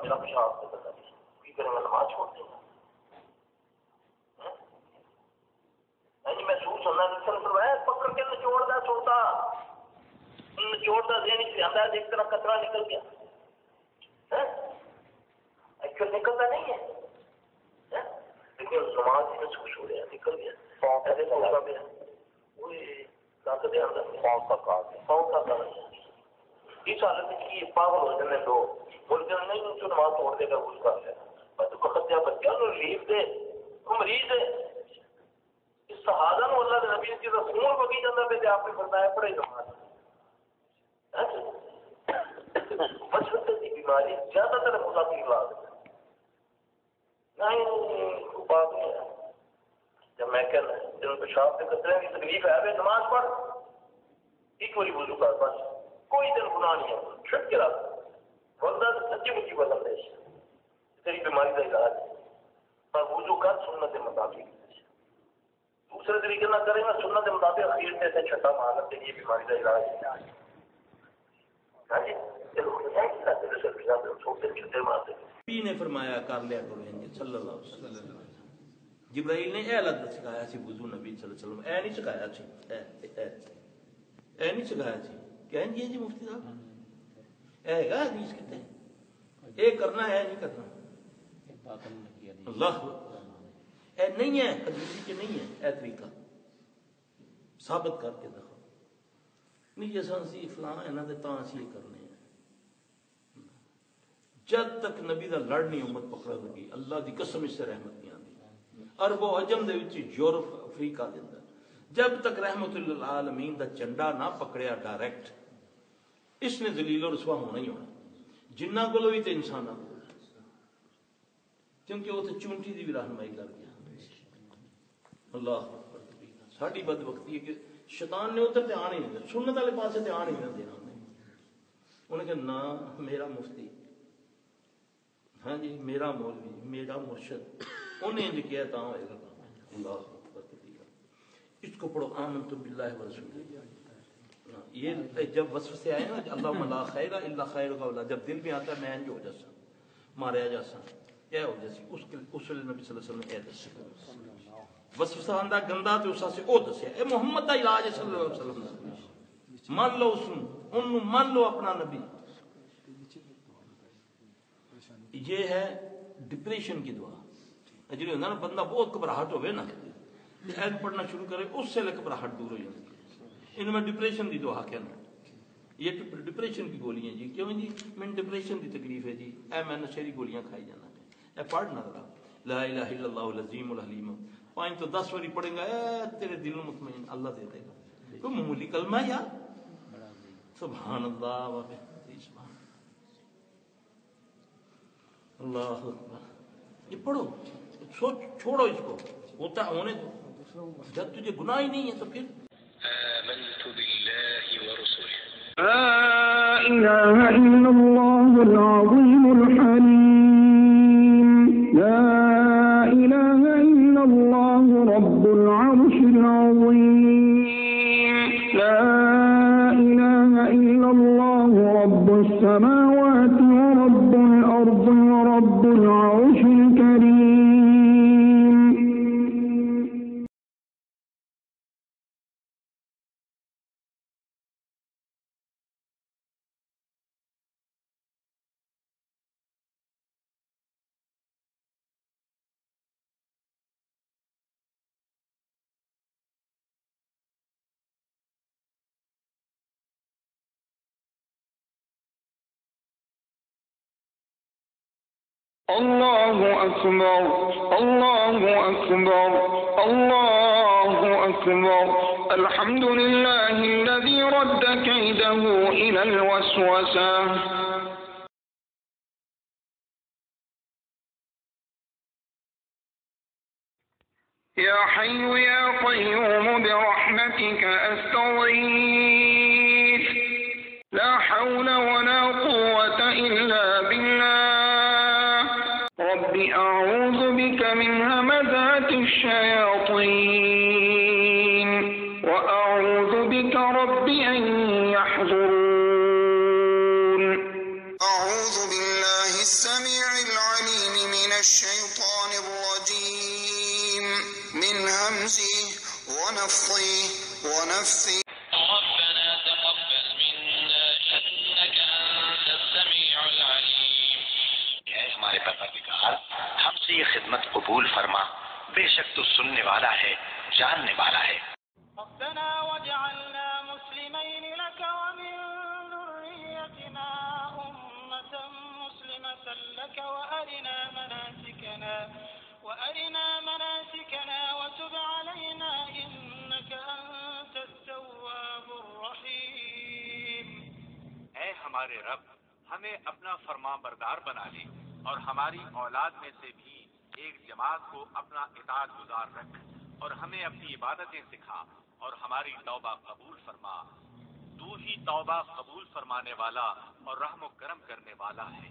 میرا پیشاب سے پتا نہیں کی کریں گا، نماز چھوڑ دیں گا؟ محسوس ہونا پکڑ کے نچوڑتا سوتا نچوڑتا دین آتا ہے، ایک طرح کترا نکل گیا، ایکچوئل نکلتا نہیں ہے، لیکن نماز ہی محسوس ہو رہا نکل گیا، اس حالت کی پاگل ہو جانے لوگ بولتے ہیں نہیں تو نماز توڑ دے گا اس کا بچہ بچہ ریلیف دے، وہ مریض ہے، اس صحابہ نے اللہ کے نبی کی خون بگی جاتا پہ آپ نے بتایا پڑے نماز بچپن کی بیماری زیادہ تر مضافی علاج نہیں بات نہیں ہے۔ جب میں کہنا جن پیشاب کے قطرے کی تکلیف ہے نماز پڑھ ایک باری وضو کر بس کوئی دن گناہ نہیں ہے، چھٹ کے رکھ بندہ سچی مچی بدل دے تیری بیماری کا علاج ہے، پر وضو کر سنت کے مطابق، دوسرے طریقے نہ کریں گا سنت کے مطابق اخیر سے چھٹا مارنا تیری بیماری کا علاج ہے۔ نبی نے فرمایا کر لیا کرو صلی اللہ علیہ وسلم، جبرائیل نے اے لفظ سکھایا سی وضو نبی صلی اللہ علیہ وسلم اے نہیں سکھایا سی، اے نہیں سکھایا سی کہیں جی مفتی صاحب اے گا حدیث کہتے ہیں اے کرنا ہے نہیں کرنا، اللہ اے نہیں ہے حدیث کے نہیں ہے، اے طریقہ ثابت کر کے دکھاؤ، نہیں جیسا اسی فلاں ہے نا تاں اسی یہ کرنے ہیں، جب تک نبی دا لڑ نہیں امت پکڑا لگی اللہ دی قسم اس سے رحمت نہیں آتی، عرب و عجم دے وچ یورپ افریقہ دے اندر جب تک رحمت للعالمین دا چنڈا نہ پکڑیا ڈائریکٹ اس نے ذلیل و رسوا ہونا ہی ہونا، جنہ کو بھی تو انسان کو، کیونکہ وہ تو چونٹی دی بھی رہنمائی کر گیا۔ اللہ ساری بد وقتی ہے کہ شیطان نے ادھر دھیان ہی نہیں دیا، سنت والے پاسے دھیان ہی نہیں دینا، انہیں کہ نہ میرا مفتی ہاں جی میرا مولوی میرا مرشد انہیں جو کیا تھا ہوئے گا کام، اللہ اس کو پڑھو آمنت باللہ ورسولہ، یہ جب وصف سے آئے نا اللہم لا خیر الا خیر کا، جب دل میں آتا ہے میں جو ہو جیسا ماریا جیسا کیا ہو جیسی اس کے اصول نبی صلی اللہ علیہ وسلم اے دس وصف سے آندہ گندہ تو اسا سے او دسیا اے محمد دا علاج صلی اللہ علیہ وسلم، مان لو اس انہوں مان لو اپنا نبی۔ یہ ہے ڈپریشن کی دعا، جی ہوتا نا بندہ بہت گھبراہٹ ہوئے نا ایڈ پڑھنا شروع کرے اس سے گھبراہٹ دور ہو جاتی ہے، ان میں ڈپریشن کی دعا کہنا، یہ ڈپریشن کی گولیاں جی کیوں جی میں ڈپریشن کی تکلیف ہے جی اے میں نشے کی گولیاں کھائی جانا اے پڑھنا ذرا لا الہ الا اللہ العظیم الحلیم 5 تو 10 باری پڑھیں گا اے تیرے دل میں مطمئن اللہ دے دے گا، کوئی معمولی کلمہ ہے یار، سبحان اللہ اللہ اکبر، یہ پڑھو سوچ چھوڑو اس کو ہوتا ہونے دو، جب تجھے گناہ ہی نہیں ہے تو پھر آمنت باللہ ورسولہ لا الہ الا اللہ العظیم الحلیم لا الہ الا اللہ رب العرش العظیم لا الہ الا اللہ رب السماوات ورب الارض ورب العرش الكریم۔ اللہ اکبر اللہ اکبر اللہ اکبر الحمد للہ الذی رد کیدہ الی الوسوسہ۔ یا حی یا قیوم برحمتک استغیث لا حول ولا قوة الا باللہ رب اعوذ بک من همزات الشیاطین واعوذ بک رب ان يحضرون۔ اعوذ باللہ السمیع الشيطان الرجيم من همزه ونفخه ونفثه ربنا تقبل منا إنك أنت السميع العليم. اے ہمارے پروردگار، ہم سے یہ خدمت قبول فرما، بے شک تو سننے والا ہے، جاننے والا ہے. ربنا واجعلنا مسلمين لك ومن ذريتنا أمة مسلمة لك وأرنا مناسكنا وتب علينا إنك أنت التواب الرحيم. اے ہمارے رب، ہمیں اپنا فرمان بردار بنا لے اور ہماری اولاد میں سے بھی ایک جماعت کو اپنا اطاعت گزار رکھ، اور ہمیں اپنی عبادتیں سکھا اور ہماری توبہ قبول فرما. تو ہی توبہ قبول فرمانے والا اور رحم و کرم کرنے والا ہے.